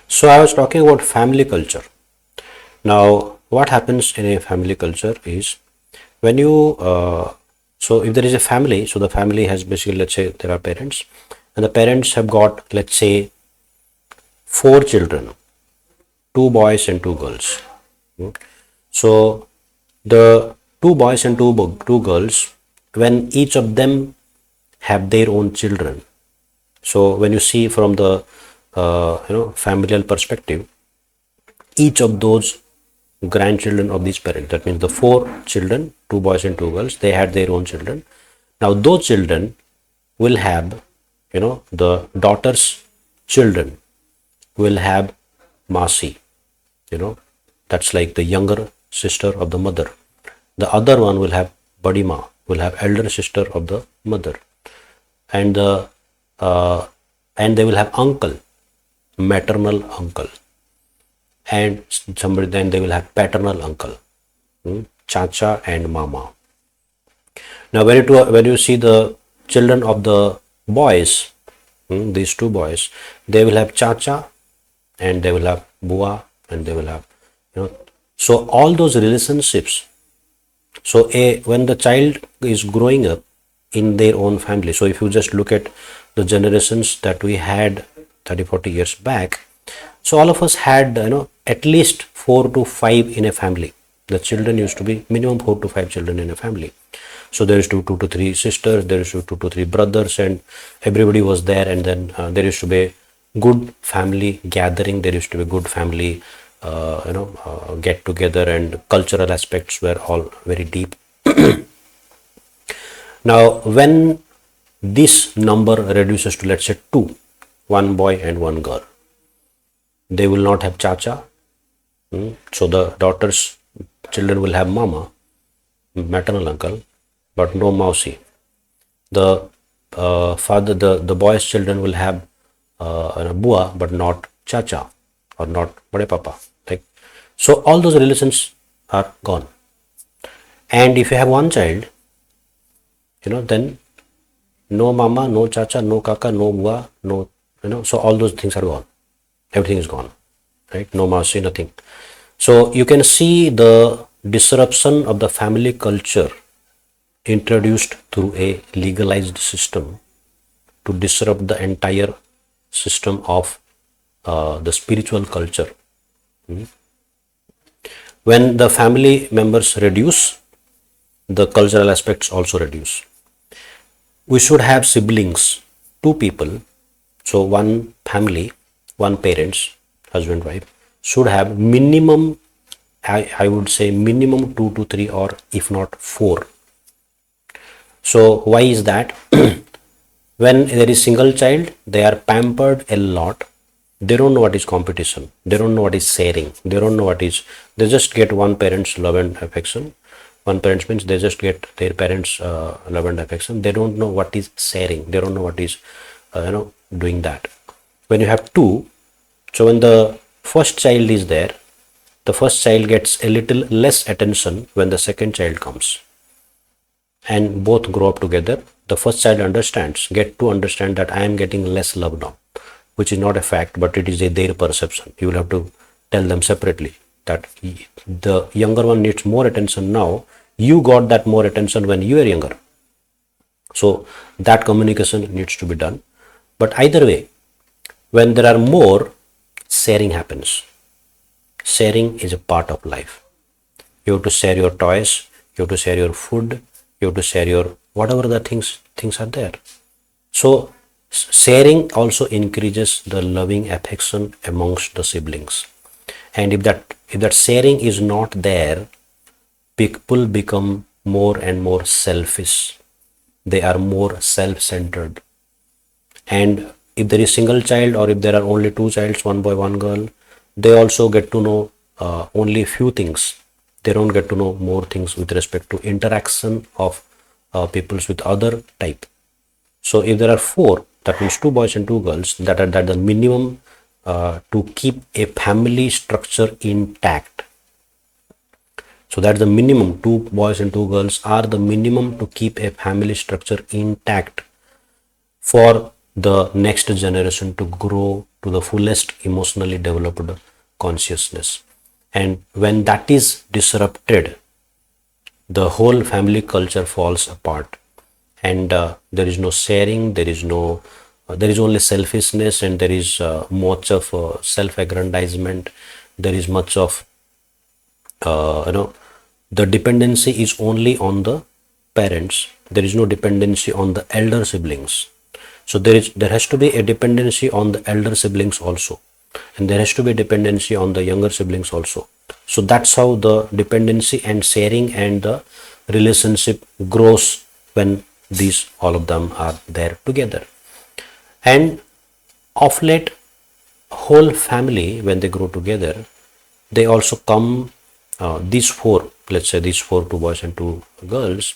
So I was talking about family culture. Now, what happens in a family culture is when so if there is a family, so the family has basically, let's say there are parents, and the parents have got, let's say, four children, two boys and two girls. Hmm. So the two boys and two girls, when each of them have their own children. So when you see from the familial perspective, each of those grandchildren of these parents, that means the four children, two boys and two girls, they had their own children. Now those children will have, the daughter's children will have Masi, you know, that's like the younger sister of the mother. The other one will have Badima, will have elder sister of the mother, and the and they will have uncle, maternal uncle, and somebody then they will have paternal uncle, chacha and mama. Now when you see the children of the boys, these two boys, they will have chacha and they will have bua and they will have, so all those relationships. So when the child is growing up in their own family, so if you just look at the generations that we had 30-40 years back, so all of us had, at least 4 to 5 in a family. The children used to be minimum 4 to 5 children in a family. So there used to be 2 to 3 sisters, there used to be 2 to 3 brothers, and everybody was there. And then there used to be good family gathering. There used to be good family, get together, and cultural aspects were all very deep. Now, when this number reduces to, let's say, two, one boy and one girl, they will not have chacha. So the daughter's children will have mama, maternal uncle, but no mausi. The the boy's children will have bua, but not chacha or not bade papa. Like, so all those relations are gone. And if you have one child, then no mama, no chacha, no kaka, no bua, no, so all those things are gone. Everything is gone, right? No mausi, nothing. So you can see the disruption of the family culture introduced through a legalized system to disrupt the entire system of the spiritual culture. When the family members reduce, the cultural aspects also reduce. We should have siblings, two people. So one family, one parents, husband, wife, should have minimum, I would say minimum 2 to 3, or if not 4. So why is that? When there is single child, they are pampered a lot. They don't know what is competition. They don't know what is sharing. They don't know what is, they just get one parent's love and affection. One parents means they just get their parents' love and affection. They don't know what is sharing. They don't know what is, doing that. When you have two, so when the first child is there, the first child gets a little less attention when the second child comes. And both grow up together. The first child get to understand that I am getting less love now, which is not a fact, but it is their perception. You will have to tell them separately that the younger one needs more attention now. You got that more attention when you were younger. So that communication needs to be done. But either way, when there are more, sharing happens. Sharing is a part of life. You have to share your toys, you have to share your food, you have to share your whatever the things are there. So sharing also increases the loving affection amongst the siblings. And if that sharing is not there, people become more and more selfish. They are more self-centered. And if there is single child, or if there are only two childs, one boy, one girl, they also get to know only a few things. They don't get to know more things with respect to interaction of peoples with other type. So if there are 4, that means 2 boys and 2 girls, that are the minimum to keep a family structure intact. So that's the minimum. 2 boys and 2 girls are the minimum to keep a family structure intact for the next generation to grow, to the fullest emotionally developed consciousness. And when that is disrupted, the whole family culture falls apart, and there is no sharing, there is only selfishness, and there is much of self-aggrandizement. There is much of the dependency is only on the parents. There is no dependency on the elder siblings. So there has to be a dependency on the elder siblings also, and there has to be a dependency on the younger siblings also. So that's how the dependency and sharing and the relationship grows when these all of them are there together. And of late, whole family, when they grow together, they also come, these four, let's say these four, two boys and two girls,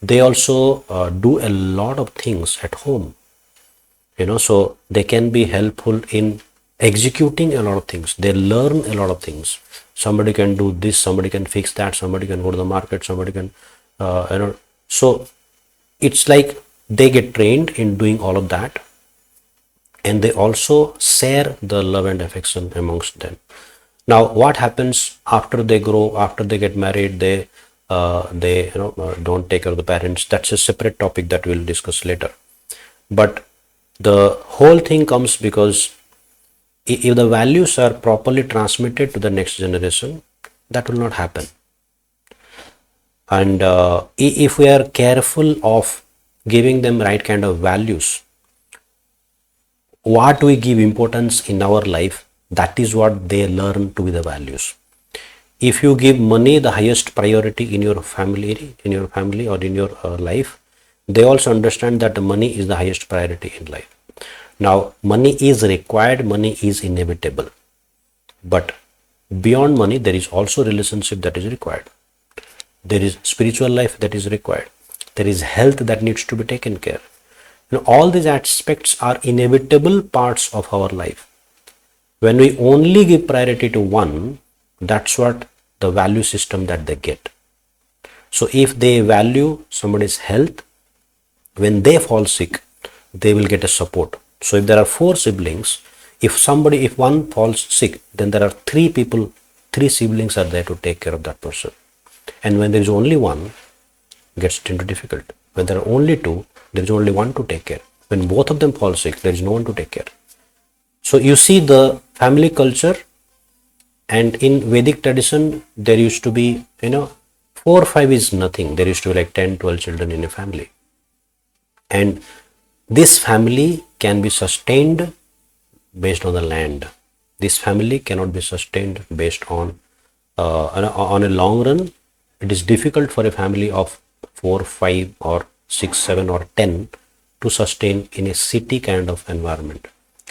they also do a lot of things at home, so they can be helpful in executing a lot of things. They learn a lot of things. Somebody can do this, somebody can fix that, somebody can go to the market, somebody can, so it's like they get trained in doing all of that, and they also share the love and affection amongst them. Now, what happens after they grow, after they get married, they don't take care of the parents? That's a separate topic that we'll discuss later. But the whole thing comes because if the values are properly transmitted to the next generation, that will not happen. And if we are careful of giving them right kind of values, what we give importance in our life, that is what they learn to be the values. If you give money the highest priority in your family or in your life, they also understand that the money is the highest priority in life. Now, money is required, money is inevitable, but beyond money, there is also relationship that is required. There is spiritual life that is required. There is health that needs to be taken care. All these aspects are inevitable parts of our life. When we only give priority to one, that's what the value system that they get. So if they value somebody's health, when they fall sick, they will get a support. So if there are four siblings, if one falls sick, then there are three siblings are there to take care of that person. And when there is only one, it gets into difficult. When there are only two, there is only one to take care. When both of them fall sick, there is no one to take care. So you see the family culture, and in Vedic tradition, there used to be, 4 or 5 is nothing. There used to be like 10, 12 children in a family. And this family can be sustained based on the land. This family cannot be sustained based on a long run. It is difficult for a family of 4, 5 or 6, 7 or 10 to sustain in a city kind of environment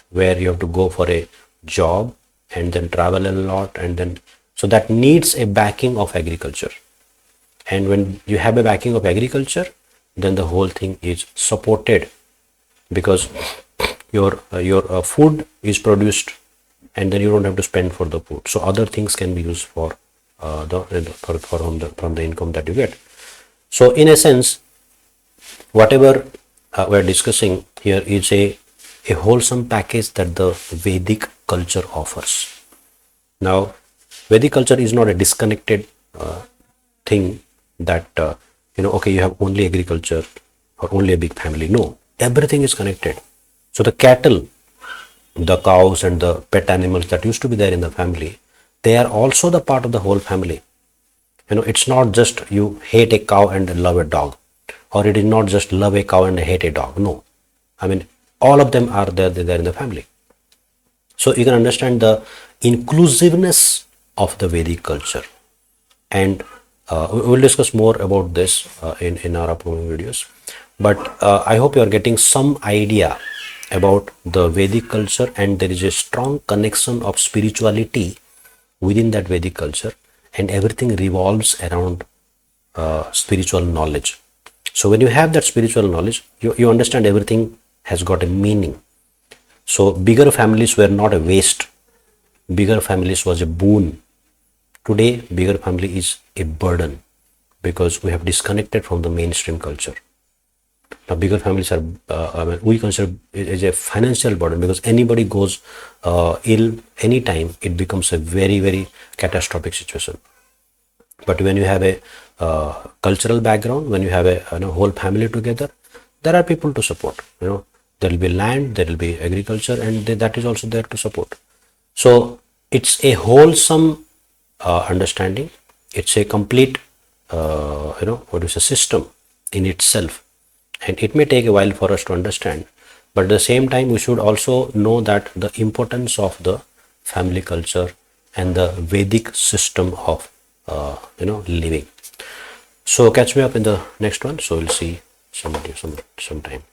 where you have to go for a job and then travel a lot, and then so that needs a backing of agriculture. And when you have a backing of agriculture, then the whole thing is supported, because your food is produced, and then you don't have to spend for the food. So other things can be used from the income that you get. So in a sense, whatever we're discussing here is a wholesome package that the Vedic culture offers. Now, Vedic culture is not a disconnected thing that, okay, you have only agriculture or only a big family. No, everything is connected. So the cattle, the cows and the pet animals that used to be there in the family, they are also the part of the whole family. It's not just you hate a cow and love a dog, or it is not just love a cow and hate a dog. No, all of them are there in the family. So you can understand the inclusiveness of the Vedic culture, and we will discuss more about this in our upcoming videos. But I hope you are getting some idea about the Vedic culture, and there is a strong connection of spirituality within that Vedic culture, and everything revolves around spiritual knowledge. So when you have that spiritual knowledge, you understand everything has got a meaning. So bigger families were not a waste. Bigger families was a boon. Today, bigger family is a burden, because we have disconnected from the mainstream culture. Now, bigger families are, we consider it as a financial burden, because anybody goes ill anytime, it becomes a very, very catastrophic situation. But when you have a cultural background, when you have a whole family together, there are people to support. There will be land, there will be agriculture, and that is also there to support. So it's a wholesome understanding. It's a complete, what is a system in itself, and it may take a while for us to understand. But at the same time, we should also know that the importance of the family culture and the Vedic system of living. So catch me up in the next one. So we'll see sometime.